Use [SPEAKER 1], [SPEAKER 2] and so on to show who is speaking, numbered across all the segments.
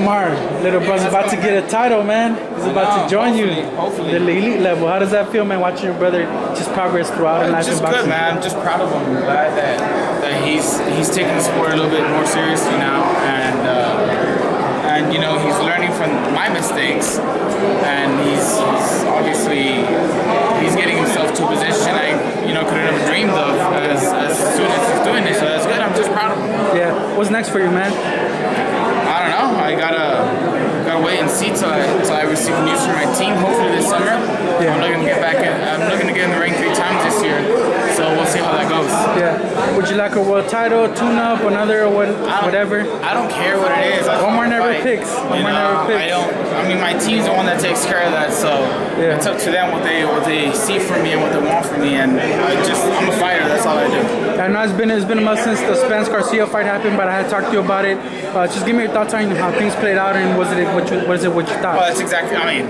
[SPEAKER 1] Omar, little brother's about to get a title, man. He's about to join you.
[SPEAKER 2] Hopefully.
[SPEAKER 1] The elite level. How does that feel, man, watching your brother just progress throughout in life and boxing?
[SPEAKER 2] Just good, man. I'm just proud of him. I'm glad that he's taking the sport a little bit more seriously now, and you know, he's learning from my mistakes, and he's obviously getting himself to a position I could have never dreamed of as soon as he's doing this. So that's good. I'm just proud of him.
[SPEAKER 1] Yeah. What's next for you, man?
[SPEAKER 2] I don't know. I gotta wait and see till I receive news from my team. Hopefully this summer.
[SPEAKER 1] Yeah.
[SPEAKER 2] I'm looking to get back in. I'm looking to get in the ring 3 times this year. So we'll see how that goes.
[SPEAKER 1] Yeah. Would you like a world title, tune-up, another, whatever?
[SPEAKER 2] I don't care what it is.
[SPEAKER 1] Omar never picks. Omar never picks.
[SPEAKER 2] I mean, my team's the one that takes care of that. So it's up to them what they see from me and what they want from me. And I'm a fighter. That's all I do.
[SPEAKER 1] I know it's been a month since the Spence Garcia fight happened, but I had talked to you about it. Just give me your thoughts on how things played out, and what you thought?
[SPEAKER 2] Well, that's exactly. I mean,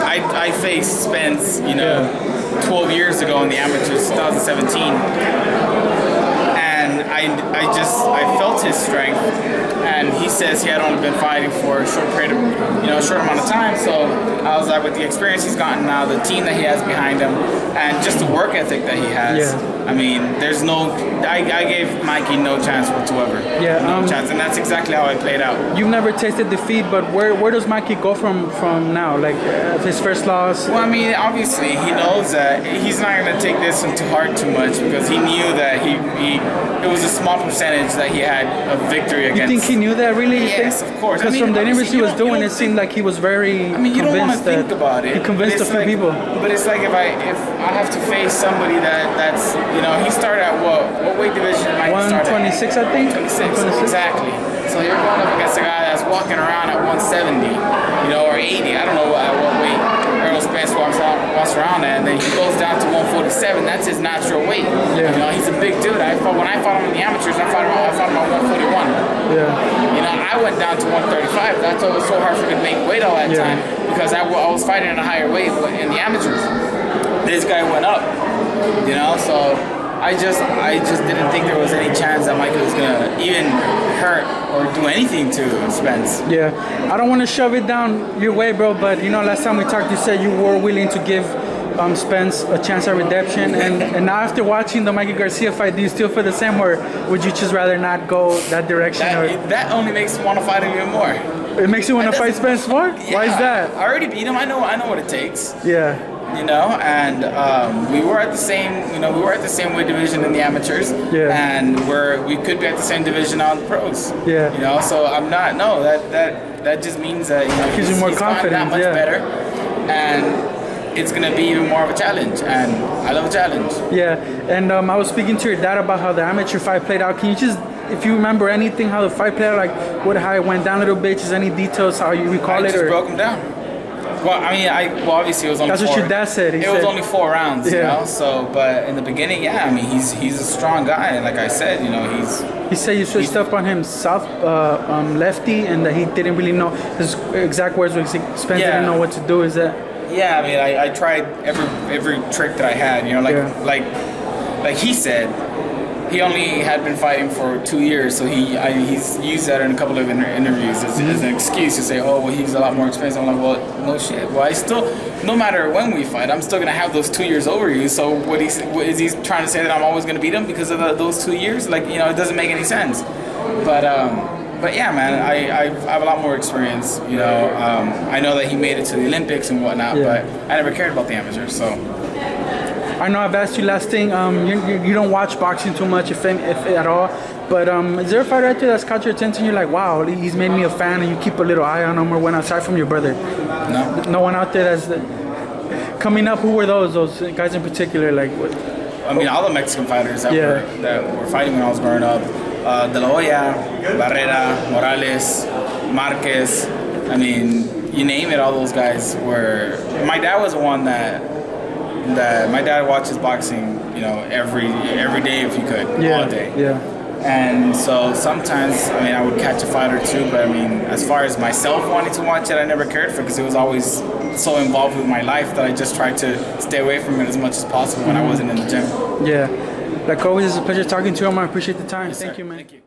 [SPEAKER 2] I faced Spence, 12 years ago in the amateurs, 2017, and I felt his strength. And he says he had only been fighting for a short period of, short amount of time. So I was like, with the experience he's gotten now, the team that he has behind him, and just the work ethic that he has.
[SPEAKER 1] Yeah.
[SPEAKER 2] I mean, I gave Mikey no chance whatsoever.
[SPEAKER 1] Yeah,
[SPEAKER 2] no chance, and that's exactly how it played out.
[SPEAKER 1] You've never tasted defeat, but where does Mikey go from now? Like his first loss?
[SPEAKER 2] Well, I mean, obviously he knows that he's not going to take this into heart too much, because he knew that it was a small percentage that he had of victory against.
[SPEAKER 1] You think he knew that, really?
[SPEAKER 2] Yes, of course.
[SPEAKER 1] Because from the interviews he was doing, it seemed like he was very
[SPEAKER 2] you don't want to think about it.
[SPEAKER 1] He convinced a few people.
[SPEAKER 2] But it's like if I have to face somebody that's he started at what weight division?
[SPEAKER 1] 126, I think.
[SPEAKER 2] 126, exactly. So you're going up against a guy that's walking around at 170, or 80. I don't know at what weight Errol Spence walks around at, and then he goes down to 147. That's his natural weight.
[SPEAKER 1] Yeah.
[SPEAKER 2] He's a big dude. When I fought him in the amateurs, I fought him at 141.
[SPEAKER 1] Yeah.
[SPEAKER 2] I went down to 135. That's why it was so hard for me to make weight all that time, because I was fighting at a higher weight in the amateurs. This guy went up, so I just didn't think there was any chance that Michael was gonna even hurt or do anything to Spence.
[SPEAKER 1] Yeah, I don't want to shove it down your way, bro, but last time we talked, you said you were willing to give Spence a chance at redemption, and now after watching the Mikey Garcia fight, do you still feel the same, or would you just rather not go that direction?
[SPEAKER 2] That only makes me want to fight him even more.
[SPEAKER 1] It makes you want to fight Spence more?
[SPEAKER 2] Yeah,
[SPEAKER 1] why is that?
[SPEAKER 2] I already beat him. I know what it takes.
[SPEAKER 1] Yeah.
[SPEAKER 2] And we were at the same weight division in the amateurs.
[SPEAKER 1] Yeah.
[SPEAKER 2] And we could be at the same division on the pros.
[SPEAKER 1] Yeah.
[SPEAKER 2] So I'm not. No, that just means that
[SPEAKER 1] gives you more confidence.
[SPEAKER 2] That much better, and it's gonna be even more of a challenge. And I love a challenge.
[SPEAKER 1] Yeah. And I was speaking to your dad about how the amateur fight played out. Can you just, if you remember anything, how the fight played out, like how it went down a little bit, just any details, how you recall it?
[SPEAKER 2] I just broke him down. Well, I mean, obviously it was only
[SPEAKER 1] That's what your dad said.
[SPEAKER 2] It was only 4 rounds,
[SPEAKER 1] Yeah.
[SPEAKER 2] So, but in the beginning, I mean, he's a strong guy, and like I said,
[SPEAKER 1] He said you switched up on him lefty, and that he didn't really know. His exact words were Spence didn't know what to do. Is that?
[SPEAKER 2] Yeah, I mean, I tried every trick that I had. Like he said. He only had been fighting for 2 years, so he's used that in a couple of interviews as an excuse to say, oh, well, he's a lot more expensive. I'm like, well, no shit. Well, no matter when we fight, I'm still going to have those 2 years over you. So what is he trying to say, that I'm always going to beat him because of those 2 years? Like, it doesn't make any sense. But yeah, man, I have a lot more experience. I know that he made it to the Olympics and whatnot, but I never cared about the amateurs, so.
[SPEAKER 1] I know I've asked you last thing, you don't watch boxing too much, if at all, but is there a fighter out there that's caught your attention? You're like, wow, he's made me a fan, and you keep a little eye on him, or when aside from your brother?
[SPEAKER 2] No.
[SPEAKER 1] No one out there that's coming up. Who were those guys in particular? Like what?
[SPEAKER 2] I mean, all the Mexican fighters that were fighting when I was growing up, De La Hoya, Barrera, Morales, Marquez. I mean, you name it, all those guys were. My dad was the one that my dad watches boxing, every day if he could, all day.
[SPEAKER 1] Yeah.
[SPEAKER 2] And so sometimes, I would catch a fight or two, but as far as myself wanting to watch it, I never cared for it, because it was always so involved with my life that I just tried to stay away from it as much as possible when I wasn't in the gym.
[SPEAKER 1] Yeah. Like always, it's a pleasure talking to you, Omar. I appreciate the time.
[SPEAKER 2] Yes,
[SPEAKER 1] Thank
[SPEAKER 2] sir.
[SPEAKER 1] you, man.
[SPEAKER 2] Thank you.